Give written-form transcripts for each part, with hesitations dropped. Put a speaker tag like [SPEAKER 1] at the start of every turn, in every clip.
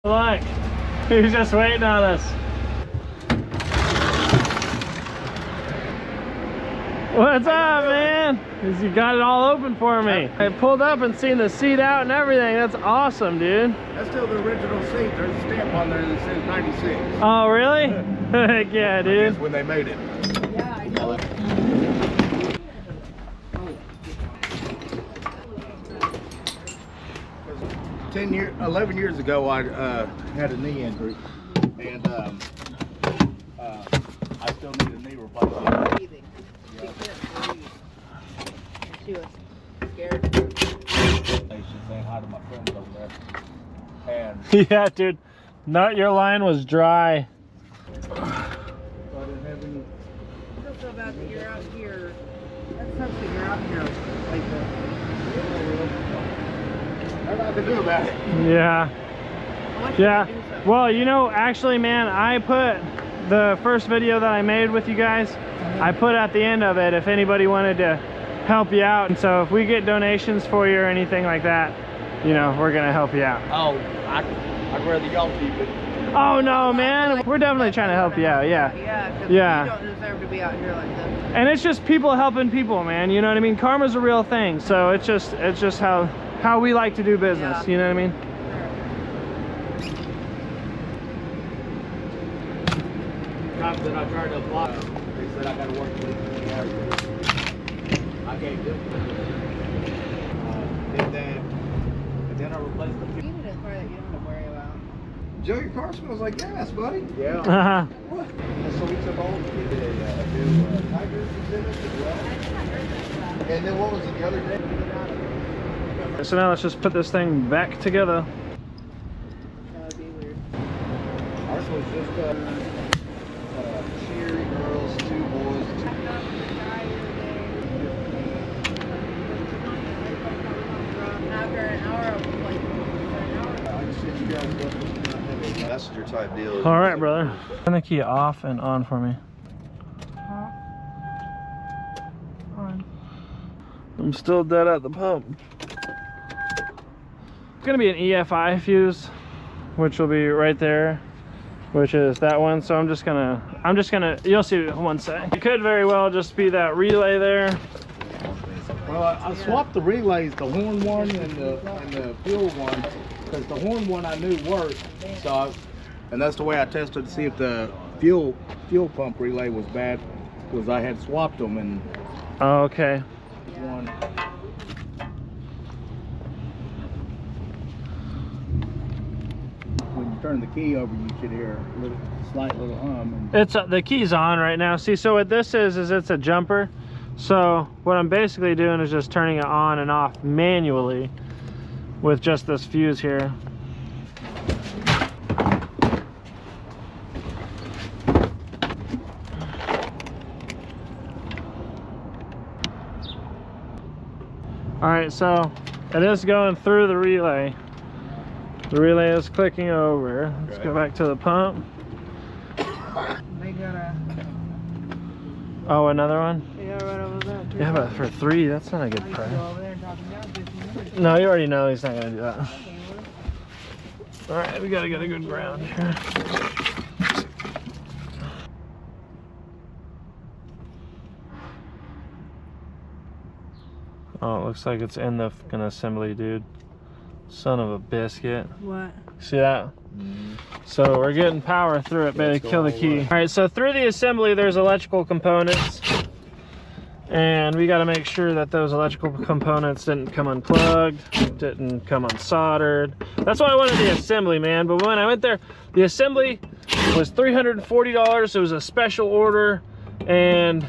[SPEAKER 1] Look, he's just waiting on us. What's up, man? You got it all open for me. I pulled up and seen the seat out and everything. That's awesome, dude.
[SPEAKER 2] That's still the original seat. There's a stamp on there that says 96.
[SPEAKER 1] Oh, really? Heck yeah, dude.
[SPEAKER 2] That's when they made it.
[SPEAKER 3] Yeah, I know.
[SPEAKER 2] 11 years ago, I had a knee injury, and I still need a knee replacement.
[SPEAKER 3] Breathing. She couldn't breathe. And she was scared.
[SPEAKER 2] She's saying hi to my friends over there. And
[SPEAKER 1] Yeah, dude. Nut, your line was dry.
[SPEAKER 2] I didn't have any.
[SPEAKER 3] I don't feel bad that you're out here. That sucks that you're out here like that.
[SPEAKER 2] Nothing I can do about it.
[SPEAKER 1] Yeah.
[SPEAKER 3] I want you to do
[SPEAKER 1] Yeah.
[SPEAKER 3] something.
[SPEAKER 1] Well, you know, actually, man, I put the first video that I made with you guys, I put at the end of it if anybody wanted to help you out. And so if we get donations for you or anything like that, you know, we're going to help you out.
[SPEAKER 2] Oh, I'd rather y'all keep it.
[SPEAKER 1] Oh, no, man. We're definitely trying to help you out. Yeah.
[SPEAKER 3] Yeah, because
[SPEAKER 1] Yeah.
[SPEAKER 3] you don't deserve to be out here like this.
[SPEAKER 1] And it's just people helping people, man. You know what I mean? Karma's a real thing. So it's just how we like to do business.
[SPEAKER 3] Yeah.
[SPEAKER 1] You know what I mean?
[SPEAKER 2] Times that I tried to apply, they said I got to work at least 20 hours. I gave them. Did that, and then I replaced the.
[SPEAKER 3] You need a car that you don't have to worry about.
[SPEAKER 4] Joe, your car smells like gas, buddy.
[SPEAKER 2] Yeah.
[SPEAKER 1] Uh-huh.
[SPEAKER 4] What? So we took all the kids a new Tiger exhibit as well. And then what was it the other day?
[SPEAKER 1] So now let's just put this thing back together.
[SPEAKER 3] That would be weird.
[SPEAKER 4] Ours was just cheery girls, 2 boys.
[SPEAKER 3] After an hour of like
[SPEAKER 4] I just said you guys don't have a passenger type deal.
[SPEAKER 1] All right, brother. Turn the key off and on for me. I'm still dead at the pump. It's gonna be an EFI fuse, which will be right there, which is that one. So I'm just gonna, you'll see one sec. It could very well just be that relay there.
[SPEAKER 2] Well, I swapped the relays, the horn one and the fuel one, because the horn one I knew worked. So, and that's the way I tested to see if the fuel pump relay was bad, because I had swapped them and
[SPEAKER 1] Oh, okay.
[SPEAKER 2] one. When you turn the key over, you should hear a slight little hum. And
[SPEAKER 1] It's the key's on right now. See, so what this is it's a jumper. So what I'm basically doing is just turning it on and off manually with just this fuse here. All right, so it is going through the relay. The relay is clicking over. Let's go back to the pump.
[SPEAKER 3] they gotta
[SPEAKER 1] Oh, another one?
[SPEAKER 3] right over there too.
[SPEAKER 1] Yeah, but for 3, that's not a good
[SPEAKER 3] I
[SPEAKER 1] price.
[SPEAKER 3] can go over there and talk him down 15 minutes.
[SPEAKER 1] No, you already know he's not gonna do that.
[SPEAKER 3] Okay, well,
[SPEAKER 1] All right, we gotta get a good ground here. Oh, it looks like it's in the fucking assembly, dude. Son of a biscuit.
[SPEAKER 3] what?
[SPEAKER 1] See that? So we're getting power through it, baby. Kill the key. All right, so through the assembly, there's electrical components. And we got to make sure that those electrical components didn't come unplugged, didn't come unsoldered. That's why I wanted the assembly, man. But when I went there, the assembly was $340. It was a special order. And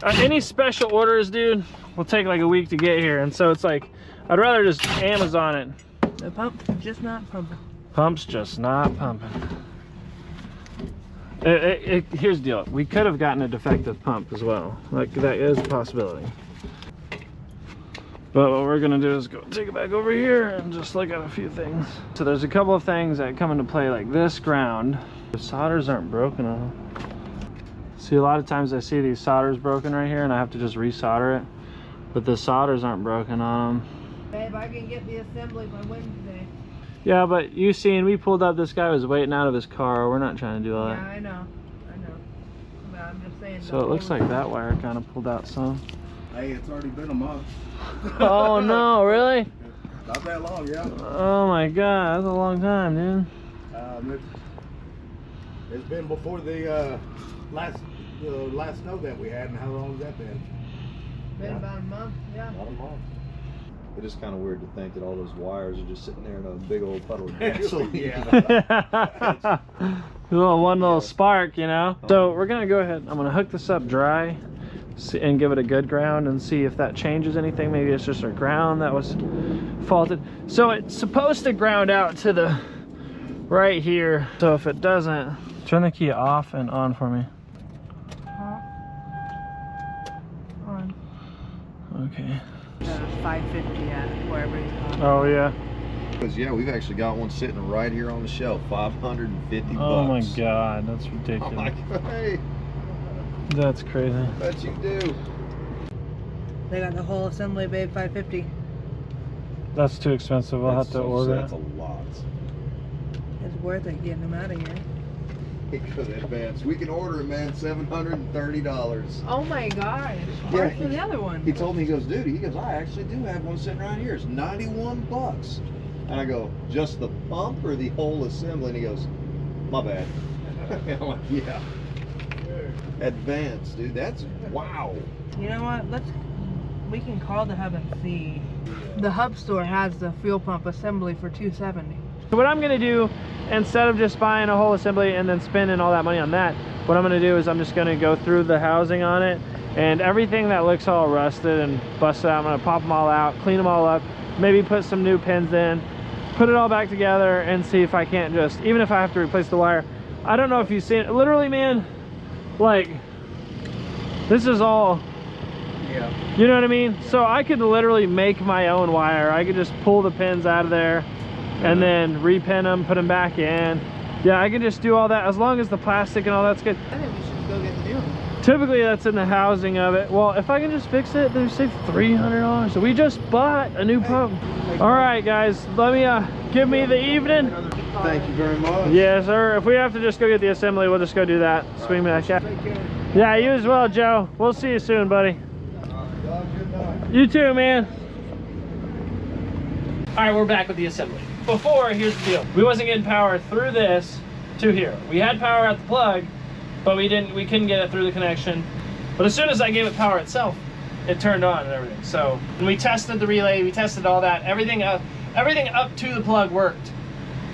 [SPEAKER 1] any special orders, dude, will take like a week to get here. And so it's like, I'd rather just Amazon it.
[SPEAKER 3] The pump just not pumping.
[SPEAKER 1] Pump's just not pumping. Here's the deal. We could have gotten a defective pump as well. Like, that is a possibility. But what we're gonna do is go take it back over here and just look at a few things. So there's a couple of things that come into play, like this ground. The solders aren't broken on them. See, a lot of times I see these solders broken right here and I have to just resolder it. But the solders aren't broken on them.
[SPEAKER 3] Babe, I can get the assembly by Wednesday.
[SPEAKER 1] Yeah, but you seen, we pulled up, this guy was waiting out of his car. We're not trying to do all
[SPEAKER 3] Yeah,
[SPEAKER 1] that.
[SPEAKER 3] I know. But I'm just saying.
[SPEAKER 1] So it looks like that wire kind of pulled out some.
[SPEAKER 2] Hey, it's already been a month.
[SPEAKER 1] Oh no, really?
[SPEAKER 2] Not that long, yeah.
[SPEAKER 1] Oh my god, that's a long time, dude.
[SPEAKER 2] It's been before the last snow that we had, and how long has that been?
[SPEAKER 3] Been about a month, yeah.
[SPEAKER 4] About a month. It is kind of weird to think that all those wires are just sitting there in a big old puddle of gasoline.
[SPEAKER 2] Yeah.
[SPEAKER 1] One little spark, you know. So we're gonna go ahead. I'm gonna hook this up dry and give it a good ground and see if that changes anything. Maybe it's just our ground that was faulted. So it's supposed to ground out to the right here. So if it doesn't, turn the key off and on for me.
[SPEAKER 3] On.
[SPEAKER 1] Okay.
[SPEAKER 3] 550 at wherever he's on.
[SPEAKER 1] Oh yeah.
[SPEAKER 4] Because yeah, we've actually got one sitting right here on the shelf, 550
[SPEAKER 1] Oh my
[SPEAKER 4] bucks.
[SPEAKER 1] god, that's
[SPEAKER 4] I'm
[SPEAKER 1] ridiculous.
[SPEAKER 4] like, hey,
[SPEAKER 1] That's crazy.
[SPEAKER 4] bet you do.
[SPEAKER 3] They got the whole assembly, babe, 550.
[SPEAKER 1] That's too expensive. We'll have to order
[SPEAKER 4] That's
[SPEAKER 1] it.
[SPEAKER 4] a lot.
[SPEAKER 3] It's worth it getting them out of here.
[SPEAKER 4] Because advance, we can order it, man. $730.
[SPEAKER 3] Oh my gosh.
[SPEAKER 4] Yeah,
[SPEAKER 3] Where's for the other one?
[SPEAKER 4] He told me, he goes, dude, he goes, I actually do have one sitting right here. It's 91 bucks. And I go, just the pump or the whole assembly? And he goes, my bad. And I'm like, yeah. Advance, dude. That's wow.
[SPEAKER 3] You know what? We can call the hub and see. The hub store has the fuel pump assembly for $270.
[SPEAKER 1] So what I'm gonna do, instead of just buying a whole assembly and then spending all that money on that, what I'm gonna do is I'm just gonna go through the housing on it, and everything that looks all rusted and busted out, I'm gonna pop them all out, clean them all up, maybe put some new pins in, put it all back together, and see if I can't just, even if I have to replace the wire. I don't know if you've seen it, literally, man, like, this is all,
[SPEAKER 2] Yeah.
[SPEAKER 1] you know what I mean? So I could literally make my own wire. I could just pull the pins out of there and then repin them, put them back in. Yeah, I can just do all that as long as the plastic and all that's good.
[SPEAKER 3] I think we should go get the new one.
[SPEAKER 1] Typically that's in the housing of it. Well, if I can just fix it, they save $300. So we just bought a new pump. All right, guys, let me give me the evening.
[SPEAKER 4] Thank you very much.
[SPEAKER 1] Yes, sir. If we have to just go get the assembly, we'll just go do that. Swing me that shot. Yeah, you as well, Joe. We'll see you soon, buddy. You too, man. All right, we're back with the assembly. Before, here's the deal. We wasn't getting power through this to here. We had power at the plug, but we couldn't get it through the connection. But as soon as I gave it power itself, it turned on and everything. So when we tested the relay, we tested all that, everything up to the plug worked.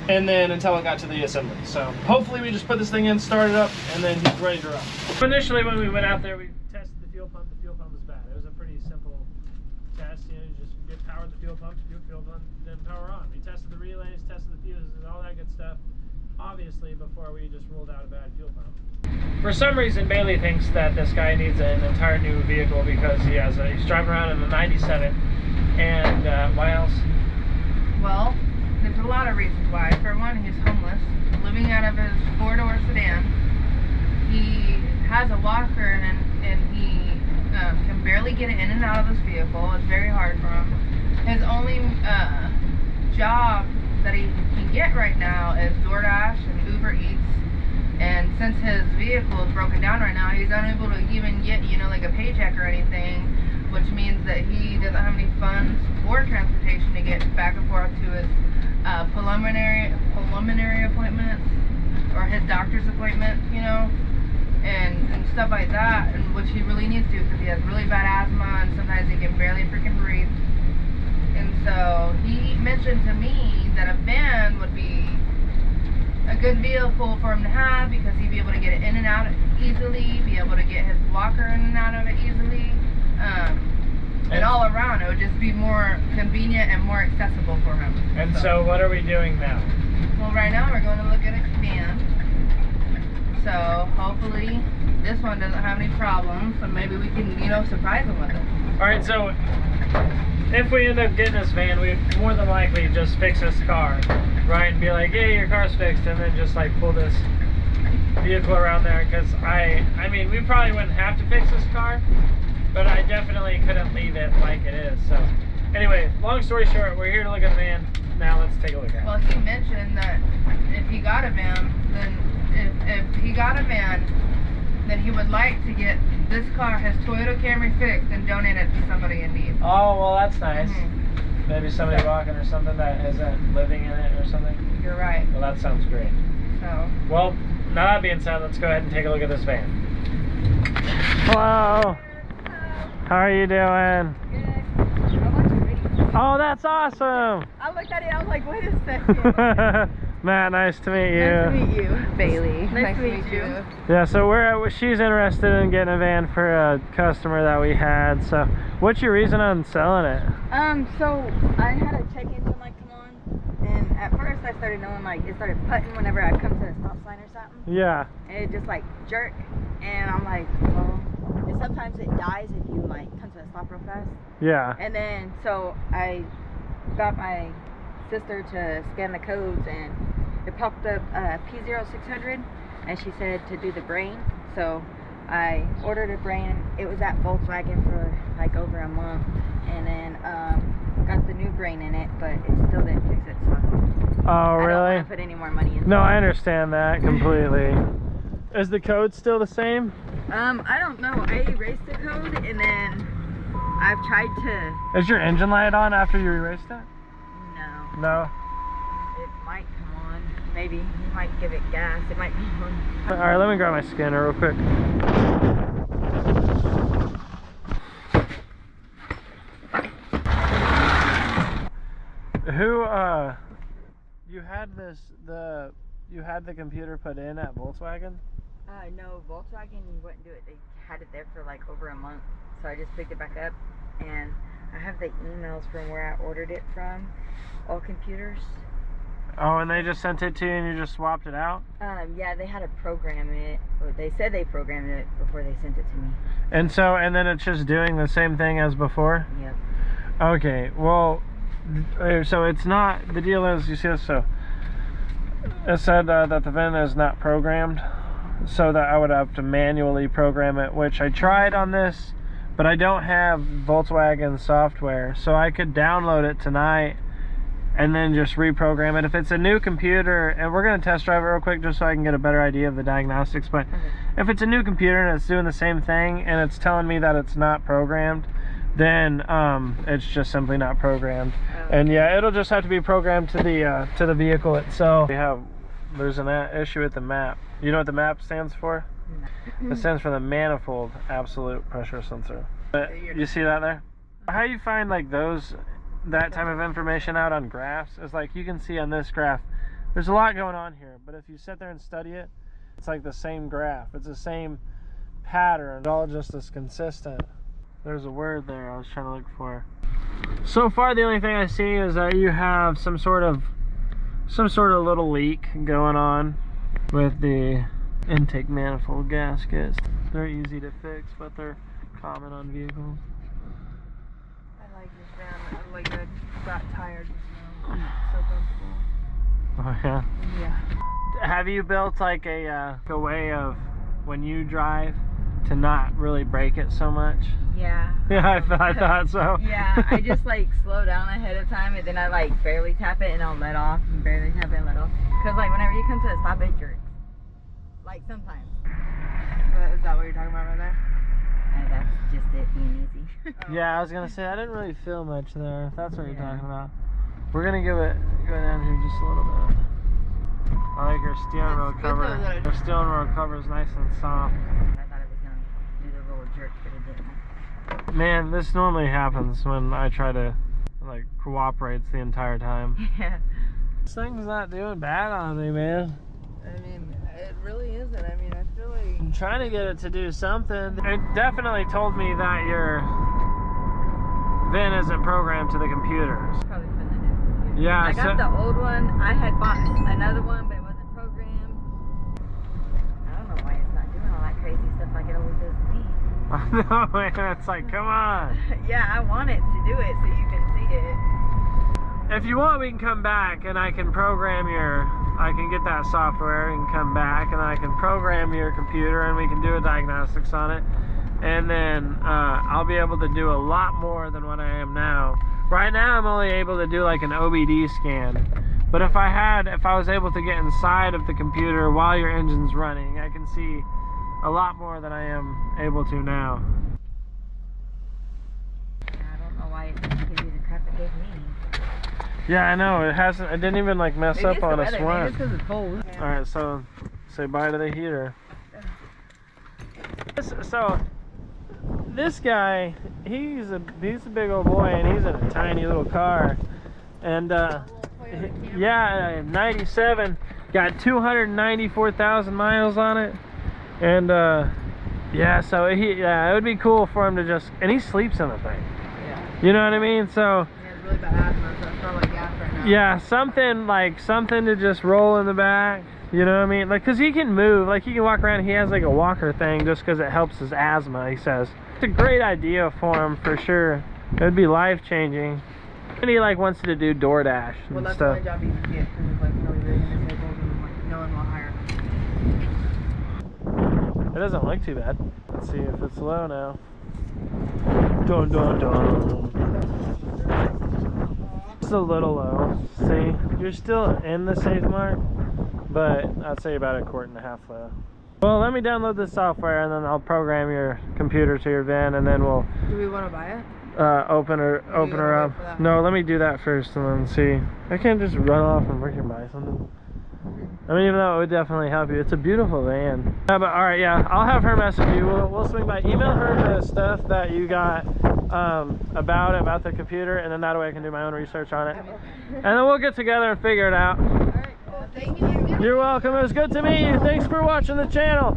[SPEAKER 1] And then until it got to the assembly. So hopefully we just put this thing in, start it up, and then he's ready to run. Initially when we went out there, we tested the fuel pump. The fuel pump was bad. It was a pretty simple test. You know, you just get power to the fuel pump, then power on. We tested the relays, tested the fuses, and all that good stuff. Obviously before we just ruled out a bad fuel pump. For some reason, Bailey thinks that this guy needs an entire new vehicle because he's driving around in a 97. And why else?
[SPEAKER 3] Well, there's a lot of reasons why. For one, he's homeless, living out of his 4-door sedan. He has a walker and he can barely get in and out of his vehicle. It's very hard for him. His only job that he can get right now is DoorDash and Uber Eats. And since his vehicle is broken down right now, he's unable to even get, you know, like a paycheck or anything, which means that he doesn't have any funds or transportation to get back and forth to his preliminary appointments or his doctor's appointments, you know, and stuff like that, and which he really needs to because he has really bad asthma and sometimes he can barely freaking breathe. And so he mentioned to me that a van would be a good vehicle for him to have because he'd be able to get it in and out easily, be able to get his walker in and out of it easily. And all around, it would just be more convenient and more accessible for him.
[SPEAKER 1] And so what are we doing now?
[SPEAKER 3] Well, right now we're going to look at a van. So hopefully this one doesn't have any problems, so maybe we can, you know, surprise him with it.
[SPEAKER 1] All right, so if we end up getting this van, we more than likely just fix this car, right? And be like, hey, your car's fixed, and then just like pull this vehicle around there. Because I mean, we probably wouldn't have to fix this car, but I definitely couldn't leave it like it is. So anyway, long story short, we're here to look at the van. Now let's take a look at it.
[SPEAKER 3] Well, he mentioned that if he got a van, then if he got a van, then he would like to get this car, his Toyota Camry, fixed and donate it to somebody in need.
[SPEAKER 1] Oh, well, that's nice.
[SPEAKER 3] Mhm.
[SPEAKER 1] Maybe somebody walking or something that isn't living in it or something.
[SPEAKER 3] You're right.
[SPEAKER 1] Well, that sounds great.
[SPEAKER 3] So.
[SPEAKER 1] Well, now that being said, let's go ahead and take a look at this van. Hello. How are you doing? Oh, that's awesome!
[SPEAKER 5] I looked at it, I was like, wait a second.
[SPEAKER 1] Matt, nice to meet you.
[SPEAKER 5] Nice to meet you.
[SPEAKER 3] Bailey.
[SPEAKER 5] Nice to meet you.
[SPEAKER 1] Yeah, so she's interested in getting a van for a customer that we had. So, what's your reason on selling it?
[SPEAKER 5] So I had a check engine light come on, and at first I started knowing like it started putting whenever I come to a stop sign or something.
[SPEAKER 1] Yeah.
[SPEAKER 5] And it just like jerk, and I'm like, well, and sometimes it dies if you like come to a stop real fast.
[SPEAKER 1] Yeah.
[SPEAKER 5] And then so I got my sister to scan the codes, and it popped up P0600, and she said to do the brain. So I ordered a brain. It was at Volkswagen for like over a month, and then got the new brain in it, but it still didn't fix it. So
[SPEAKER 1] Oh,
[SPEAKER 5] I don't
[SPEAKER 1] really?
[SPEAKER 5] want to put any more money in.
[SPEAKER 1] No, I understand that completely. Is the code still the same?
[SPEAKER 5] I don't know. I erased the code, and then I've tried to.
[SPEAKER 1] Is your engine light on after you erased it?
[SPEAKER 5] No.
[SPEAKER 1] No.
[SPEAKER 5] It might come on. Maybe. You might give it gas. It might be on.
[SPEAKER 1] All right, let me grab my scanner real quick. Who you had the computer put in at Volkswagen?
[SPEAKER 5] No, Volkswagen wouldn't do it. They had it there for like over a month, so I just picked it back up, and I have the emails from where I ordered it from, All Computers.
[SPEAKER 1] Oh, and they just sent it to you and you just swapped it out?
[SPEAKER 5] Yeah, they had to program it. Or they said they programmed it before they sent it to me.
[SPEAKER 1] And then it's just doing the same thing as before?
[SPEAKER 5] Yep.
[SPEAKER 1] Okay, well, so it's not, the deal is, you see this, so it said that the VIN is not programmed, so that I would have to manually program it, which I tried on this, but I don't have Volkswagen software, so I could download it tonight and then just reprogram it. If it's a new computer, and we're going to test drive it real quick just so I can get a better idea of the diagnostics, but if it's a new computer and it's doing the same thing and it's telling me that it's not programmed, then it's just simply not programmed. And yeah, it'll just have to be programmed to the vehicle itself. There's an issue with the MAP. You know what the MAP stands for? No. It stands for the manifold absolute pressure sensor. But you see that there? How you find like that type of information out on graphs is like, you can see on this graph there's a lot going on here, but if you sit there and study it, it's like the same graph, it's the same pattern, it's all just as consistent. There's a word there I was trying to look for. So far the only thing I see is that you have some sort of little leak going on with the intake manifold gaskets. They're easy to fix, but they're common on vehicles.
[SPEAKER 3] I like this van. I like I got tired just now. It's so comfortable.
[SPEAKER 1] Oh yeah?
[SPEAKER 3] Yeah.
[SPEAKER 1] Have you built like a way of when you drive to not really brake it so much?
[SPEAKER 5] Yeah.
[SPEAKER 1] Yeah, I thought so.
[SPEAKER 5] Yeah, I just like slow down ahead of time, and then I like barely tap it and I'll let off, and barely tap it and let off. Cause like whenever you come to a stop, it jerks. Like sometimes.
[SPEAKER 3] Is that what you're talking about right there?
[SPEAKER 5] And that's just it being easy.
[SPEAKER 1] Yeah, I was gonna say I didn't really feel much there. If that's what you're
[SPEAKER 5] Yeah.
[SPEAKER 1] talking about. We're gonna go down here just a little bit. I like your steering wheel
[SPEAKER 3] It's good
[SPEAKER 1] cover.
[SPEAKER 3] though that
[SPEAKER 1] Your steering wheel cover is nice and soft.
[SPEAKER 5] I thought it was gonna do the little jerk, but it didn't.
[SPEAKER 1] Man, this normally happens when I try to like cooperates the entire time.
[SPEAKER 5] Yeah.
[SPEAKER 1] This thing's not doing bad on me, man.
[SPEAKER 3] I mean, it really isn't. I mean, I feel like
[SPEAKER 1] I'm trying to get it to do something. It definitely told me that your VIN isn't programmed to the computers.
[SPEAKER 5] Probably putting it in.
[SPEAKER 1] Yeah,
[SPEAKER 5] I got the old one. I had bought another one, but it wasn't programmed. I don't know why it's not doing all that crazy stuff like it always does to me.
[SPEAKER 1] I know, man. It's like, come on.
[SPEAKER 5] Yeah, I want it to do it so you can see it.
[SPEAKER 1] If you want, we can come back and I can program I can get that software and come back and I can program your computer and we can do a diagnostics on it. And then I'll be able to do a lot more than what I am now Right now I'm only able to do like an OBD scan. But if I was able to get inside of the computer while your engine's running, I can see a lot more than I am able to now.
[SPEAKER 5] I don't know why it didn't give you the crap it gave me.
[SPEAKER 1] Yeah, I know, it didn't even like mess up on us once.
[SPEAKER 3] Maybe it's because it's cold.
[SPEAKER 1] Alright, so say bye to the heater. So this guy, he's a big old boy, and he's in a tiny little car. And yeah, 97, got 294,000 miles on it. And yeah, so it would be cool for him to just, and he sleeps in the thing.
[SPEAKER 3] Yeah.
[SPEAKER 1] You know what I mean? So
[SPEAKER 3] He has really bad asthma, so it's probably gas right now.
[SPEAKER 1] yeah, something to just roll in the back. You know what I mean? Like, cause he can move, like he can walk around. He has like a walker thing just cause it helps his asthma, he says. It's a great idea for him for sure. It would be life changing. And he like wants to do DoorDash and
[SPEAKER 3] Well, that's
[SPEAKER 1] stuff.
[SPEAKER 3] the only job you can get, because it's like really big and disabled and like no one will hire him.
[SPEAKER 1] It doesn't look too bad. Let's see if it's low now. Dun dun dun. It's a little low. See, you're still in the safe mark, but I'd say about 1.5 quarts low. Well, let me download this software and then I'll program your computer to your VIN, and then we'll
[SPEAKER 3] Do we want to buy it?
[SPEAKER 1] open her
[SPEAKER 3] wait
[SPEAKER 1] up.
[SPEAKER 3] for that?
[SPEAKER 1] No, let me do that first and then see. I can't just run off and freaking buy something. I mean, even though it would definitely help you. It's a beautiful van. Yeah, but alright, yeah, I'll have her message you. We'll swing by. Email her the stuff that you got about the computer, and then that way I can do my own research on it. And then we'll get together and figure it out.
[SPEAKER 3] Alright, cool. Thank you.
[SPEAKER 1] You're welcome. It was good to meet you. Thanks for watching the channel.